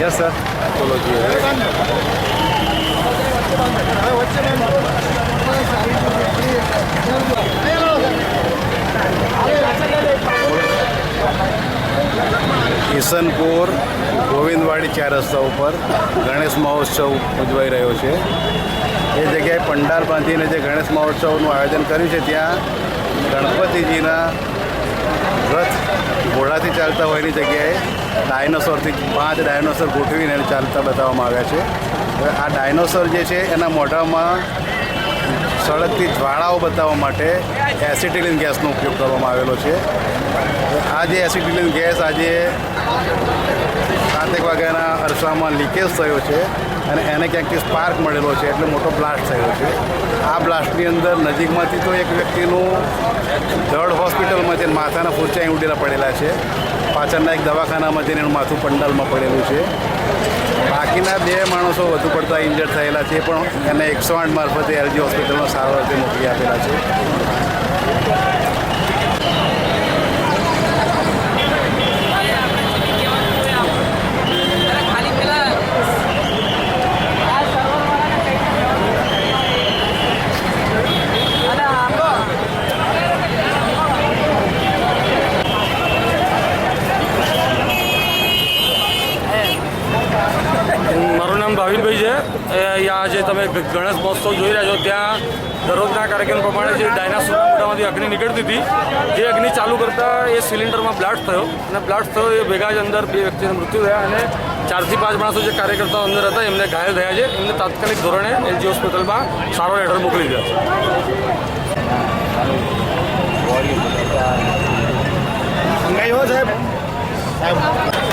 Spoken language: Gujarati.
यस सर एपोलॉजी है। કિશનપુર ગોવિંદવાડી 4 રસ્તા ઉપર ગણેશ મહોત્સવ ઉજવાઈ રહ્યો છે। એ જગ્યાએ પંડાલ બાંધીને જે ગણેશ મહોત્સવનું આયોજન કર્યું છે ત્યાં ગણપતિજીના રથ ઘોડાથી ચાલતા હોયની જગ્યાએ ડાયનોસોરથી 5 ડાયનોસોર ગોઠવીને ચાલતા બતાવવામાં આવ્યા છે। હવે આ ડાયનોસોર જે છે એના મોઢામાં સળગતી જ્વાળાઓ બતાવવા માટે એસિટિલિન ગેસનો ઉપયોગ કરવામાં આવેલો છે। આ જે એસિટિલિન ગેસ આજે 7 વાગ્યાના અરસામાં લીકેજ થયો છે અને એને ક્યાંકથી સ્પાર્ક મળેલો છે એટલે મોટો બ્લાસ્ટ થયો છે। આ બ્લાસ્ટની અંદર નજીકમાંથી તો એક વ્યક્તિનું ધડ હોસ્પિટલમાં છે, માથાના ફૂરચાઈ ઉડેલા પડેલા છે, પાછળના એક દવાખાનામાં જઈને એનું માથું પંડાલમાં પડેલું છે। બાકીના 2 માણસો વધુ પડતા ઇન્જર્ડ થયેલા છે પણ એને 108 મારફતે એલજી હોસ્પિટલમાં સારવાર અર્થે મોકલી આપેલા છે। મારું નામ ભાવિનભાઈ છે। અહીંયા જે તમે ગણેશ મહોત્સવ જોઈ રહ્યા છો ત્યાં દરરોજના કાર્યક્રમ પ્રમાણે જે ડાયનાસોરના મોઢામાંથી અગ્નિ નીકળતી હતી જે અગ્નિ ચાલુ કરતાં એ સિલિન્ડરમાં બ્લાસ્ટ થયો અને બ્લાસ્ટ થયો એ ભેગા જ અંદર 2 વ્યક્તિના મૃત્યુ થયા અને 4 થી 5 માણસો જે કાર્યકર્તાઓ અંદર હતા એમને ઘાયલ થયા છે। એમને તાત્કાલિક ધોરણે એલજી હોસ્પિટલમાં સારવાર હેઠળ મોકલી દીધા છે। સાહેબ